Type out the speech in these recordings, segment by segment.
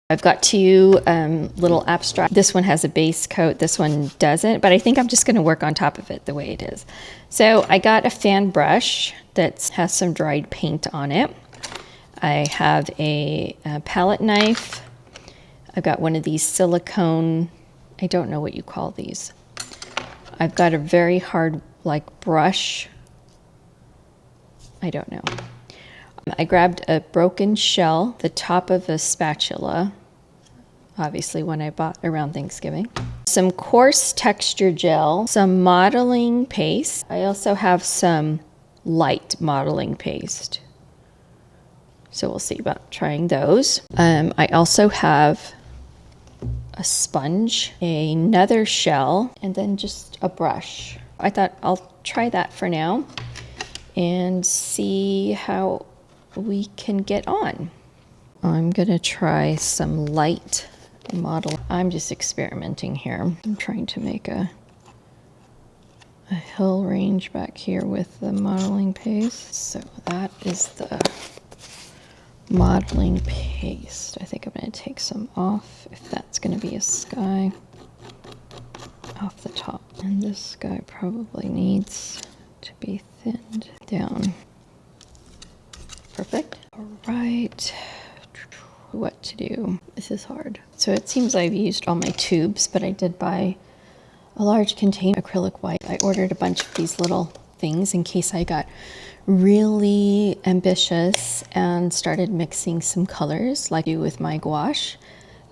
I've got two little abstract. This one has a base coat, this one doesn't, but I think I'm just gonna work on top of it the way it is. So I got a fan brush that has some dried paint on it. I have a palette knife. I've got one of these silicone, I don't know what you call these. I've got a very hard like brush. I don't know. I grabbed a broken shell, the top of a spatula, obviously one I bought around Thanksgiving. Some Coarse Texture Gel, some modeling paste. I also have some light modeling paste. So we'll see about trying those. I also have a sponge, another shell, and then just a brush. I thought I'll try that for now and see how we can get on. I'm gonna try some light model. I'm just experimenting here. I'm trying to make a hill range back here with the modeling paste. So that is the modeling paste. I think I'm gonna take some off if that's gonna be a sky off the top. And this sky probably needs to be thinned down. Perfect. All right, what to do? This is hard. So it seems I've used all my tubes, but I did buy a large container of acrylic white. I ordered a bunch of these little things in case I got really ambitious and started mixing some colors like I do with my gouache.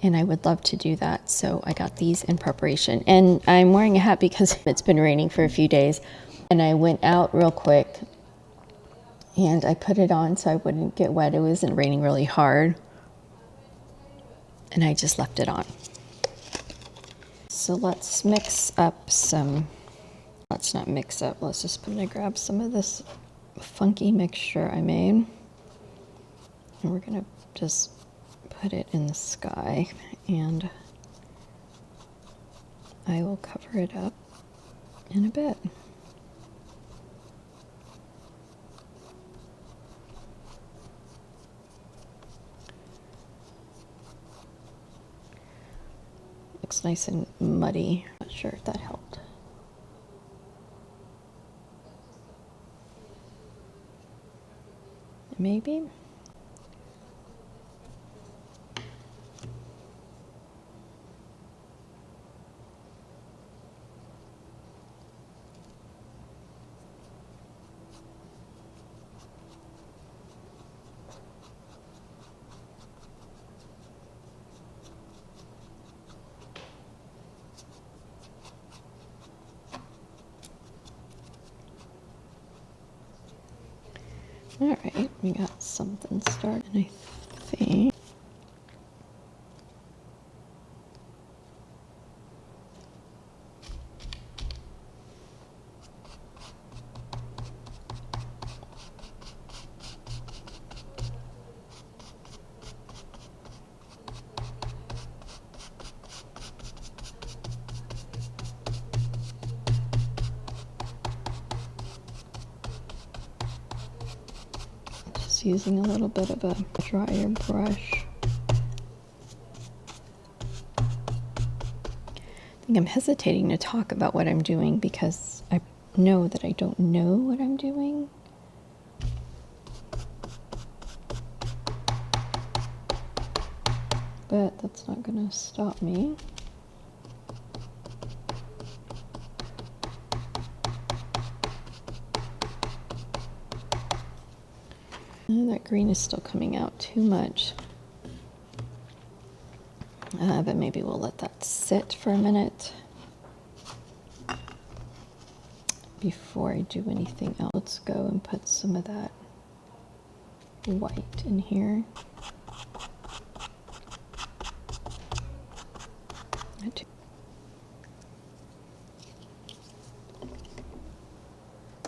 And I would love to do that. So I got these in preparation. And I'm wearing a hat because it's been raining for a few days. And I went out real quick and I put it on so I wouldn't get wet. It wasn't raining really hard. And I just left it on. So let's mix up some, let's not mix up, let's just, I'm gonna grab some of this funky mixture I made. And we're gonna just put it in the sky and I will cover it up in a bit. Looks nice and muddy. Not sure if that helped. Maybe. All right, we got something started, I think. Using a little bit of a drier brush. I think I'm hesitating to talk about what I'm doing because I know that I don't know what I'm doing. But that's not going to stop me. That green is still coming out too much. But maybe we'll let that sit for a minute before I do anything else. Let's go and put some of that white in here.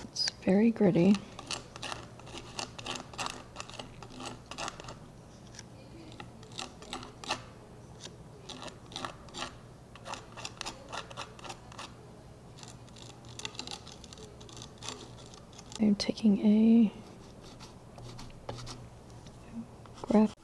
It's very gritty. I'm taking a graph.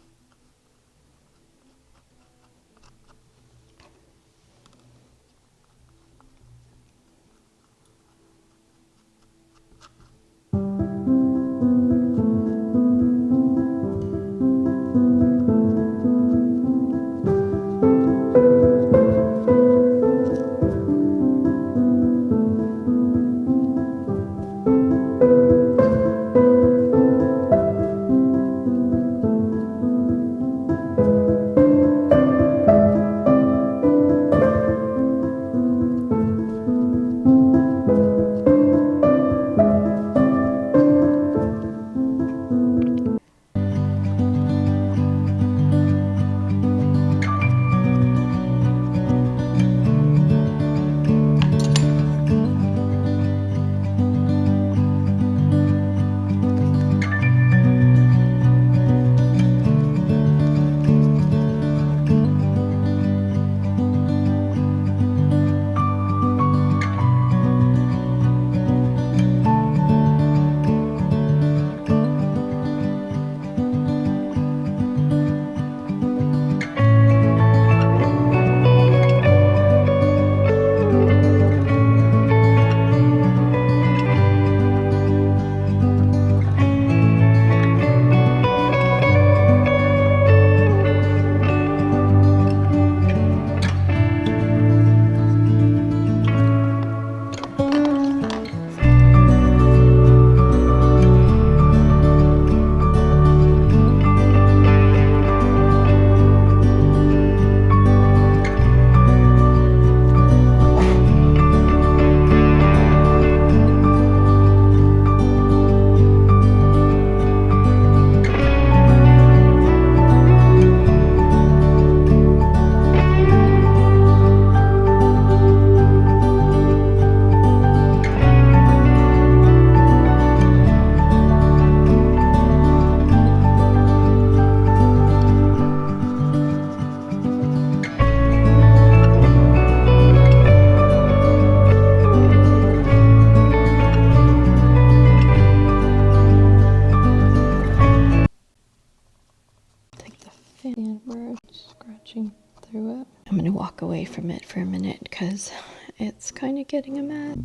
fan brush, scratching through it. I'm gonna walk away from it for a minute because it's kind of getting a mess.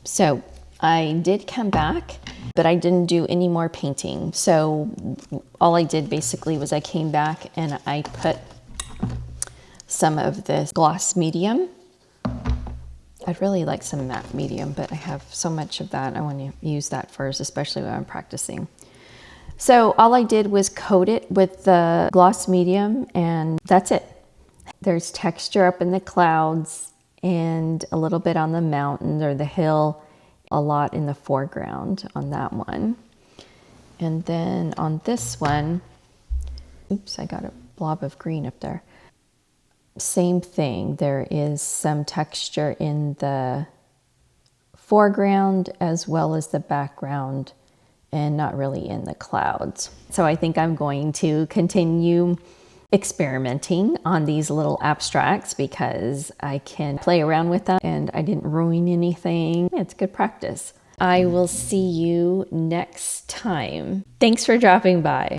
So I did come back, but I didn't do any more painting. So all I did basically was I came back and I put some of this gloss medium. I'd really like some matte medium, but I have so much of that. I want to use that first, especially when I'm practicing. So all I did was coat it with the gloss medium and that's it. There's texture up in the clouds and a little bit on the mountain or the hill, a lot in the foreground on that one. And then on this one, oops, I got a blob of green up there. Same thing, there is some texture in the foreground as well as the background and not really in the clouds. So I think I'm going to continue experimenting on these little abstracts because I can play around with them and I didn't ruin anything. It's good practice. I will see you next time. Thanks for dropping by.